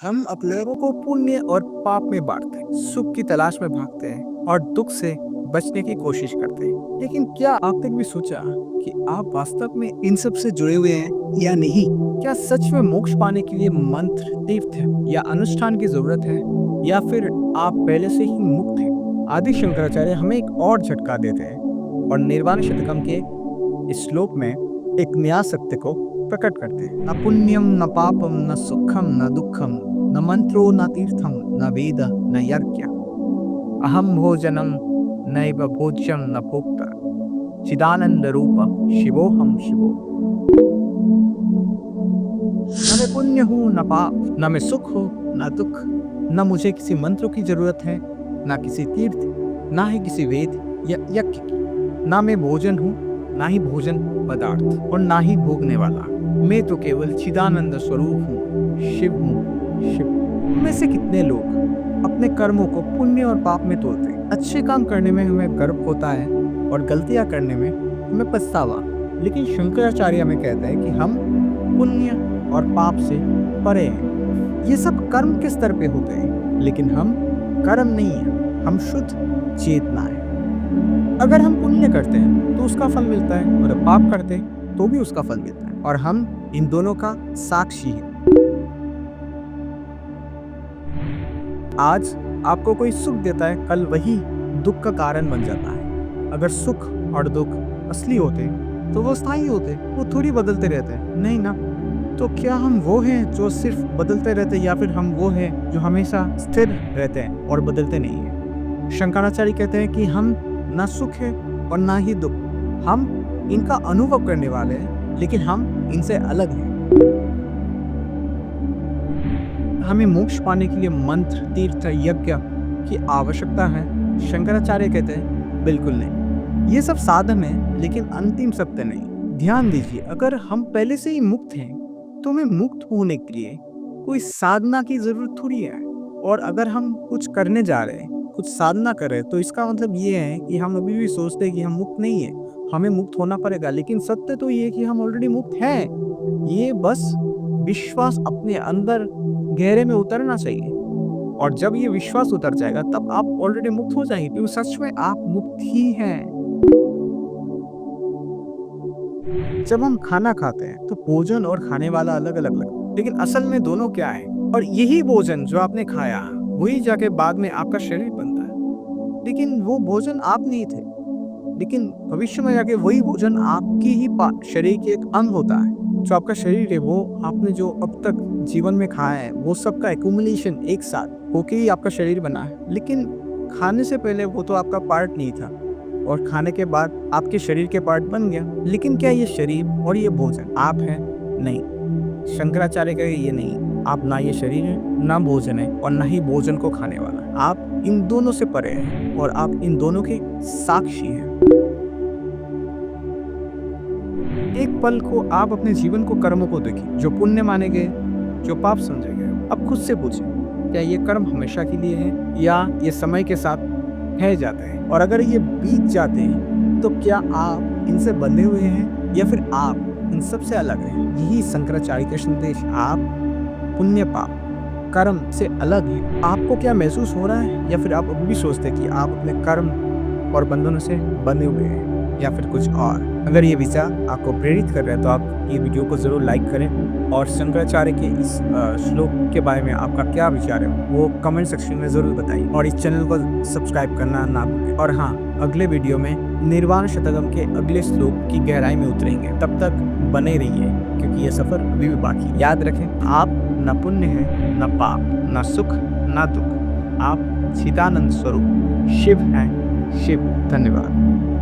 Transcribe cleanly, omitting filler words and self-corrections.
हम अपने को पुण्य और पाप में बांटते हैं, सुख की तलाश में भागते हैं और दुख से बचने की कोशिश करते हैं। लेकिन क्या आपने कभी सोचा कि आप वास्तव में इन सब से जुड़े हुए हैं या नहीं? क्या सच में मोक्ष पाने के लिए मंत्र, तीर्थ या अनुष्ठान की जरूरत है, या फिर आप पहले से ही मुक्त हैं? आदि शंकराचार्य हमें एक और झटका देते हैं और निर्वाण शतकम के इस श्लोक में एक नया सत्य को प्रकट करते हैं। न पुण्यम न पापम न सुखम न दुखम न मंत्रो न तीर्थम न वेद न यज्ञ अहम भोजनम नैव भोज्यम न भोक्ता चिदानंद रूप शिवोहम शिवो। न मैं पुण्य हूँ न पाप, न मैं सुख हूँ न दुख, न मुझे किसी मंत्र की जरूरत है, न किसी तीर्थ, ना ही किसी वेद या यज्ञ की। ना मैं भोजन हूँ, ना ही भोजन पदार्थ, और ना ही भोगने वाला। मैं तो केवल चिदानंद स्वरूप हूँ, शिव हूँ, शिव। में से कितने लोग अपने कर्मों को पुण्य और पाप में तोड़ते हैं? अच्छे काम करने में हमें गर्व होता है और गलतियां करने में हमें पछतावा। लेकिन शंकराचार्य हमें कहता है कि हम पुण्य और पाप से परे हैं। ये सब कर्म के स्तर पे होते हैं, लेकिन हम कर्म नहीं है, हम शुद्ध चेतना है। अगर हम पुण्य करते हैं तो उसका फल मिलता है, और पाप करते हैं तो भी उसका फल मिलता है, और हम इन दोनों का साक्षी हैं। आज आपको कोई सुख देता है, कल वही दुख का कारण बन जाता है। अगर सुख और दुख असली होते तो वो स्थायी होते, वो थोड़ी बदलते रहते, नहीं ना? तो क्या हम वो हैं जो सिर्फ बदलते रहते, या फिर हम वो हैं जो हमेशा स्थिर रहते हैं और बदलते नहीं हैं? शंकराचार्य कहते हैं कि हम ना सुख है और ना ही दुख, हम इनका अनुभव करने वाले हैं, लेकिन हम इनसे अलग हैं। हमें मोक्ष पाने के लिए मंत्र, तीर्थ, यज्ञ की आवश्यकता है? शंकराचार्य कहते हैं बिल्कुल नहीं। ये सब साधन है, लेकिन अंतिम सत्य नहीं। ध्यान दीजिए, अगर हम पहले से ही मुक्त हैं तो हमें मुक्त होने के लिए कोई साधना की जरूरत थोड़ी है। और अगर हम कुछ करने जा रहे हैं, कुछ साधना कर रहे हैं, तो इसका मतलब ये है कि हम अभी भी सोचते हैं कि हम मुक्त नहीं है, हमें मुक्त होना पड़ेगा। लेकिन सत्य तो ये है कि हम ऑलरेडी मुक्त हैं। ये बस विश्वास अपने अंदर गहरे में उतरना चाहिए, और जब ये विश्वास उतर जाएगा तब आप ऑलरेडी मुक्त हो जाएंगे, क्योंकि सच में आप मुक्त ही हैं। जब हम खाना खाते हैं तो भोजन और खाने वाला अलग अलग लगता है, लेकिन असल में दोनों क्या है? और यही भोजन जो आपने खाया वही जाके बाद में आपका शरीर बनता है। लेकिन वो भोजन आप नहीं थे, लेकिन भविष्य में जाके वही भोजन आपकी ही शरीर के एक अंग होता है। जो आपका शरीर है, वो आपने जो अब तक जीवन में खाया है, वो सब का एक्यूमुलेशन एक साथ होके ही आपका शरीर बना है। लेकिन खाने से पहले वो तो आपका पार्ट नहीं था, और खाने के बाद आपके शरीर के पार्ट बन गया। लेकिन क्या ये शरीर और ये भोजन आप हैं? नहीं। शंकराचार्य कहे ये नहीं, आप ना ये शरीर है, ना भोजन है, और ना ही भोजन को खाने वाला है। आप इन दोनों से परे हैं, और आप इन दोनों के साक्षी हैं। एक पल को आप अपने जीवन को, कर्मों को देखिए, जो पुण्य माने गए, जो पाप समझे गए। अब खुद से पूछें, क्या ये कर्म हमेशा के लिए है, या ये समय के साथ रह जाते हैं? और अगर ये बीत जाते हैं तो क्या आप इनसे बंधे हुए हैं, या फिर आप इन सब से अलग हैं? यही शंकराचार्य का संदेश। आप पुण्य पाप कर्म से अलग हैं। आपको क्या महसूस हो रहा है, या फिर आप अभी भी सोचते हैं कि आप अपने कर्म और बंधनों से बंधे हुए हैं, या फिर कुछ और? अगर ये विचार आपको प्रेरित कर रहे हैं तो आप ये वीडियो को जरूर लाइक करें, और शंकराचार्य के इस श्लोक के बारे में आपका क्या विचार है वो कमेंट सेक्शन में जरूर बताइए, और इस चैनल को सब्सक्राइब करना ना भूलें। और हाँ, अगले वीडियो में निर्वाण शतकम के अगले श्लोक की गहराई में उतरेंगे। तब तक बने रहिए, क्योंकि ये सफर अभी भी बाकी। याद रखें, आप न पुण्य है, न पाप, न सुख, न दुख, आप चिदानंद स्वरूप शिव हैं। शिव। धन्यवाद।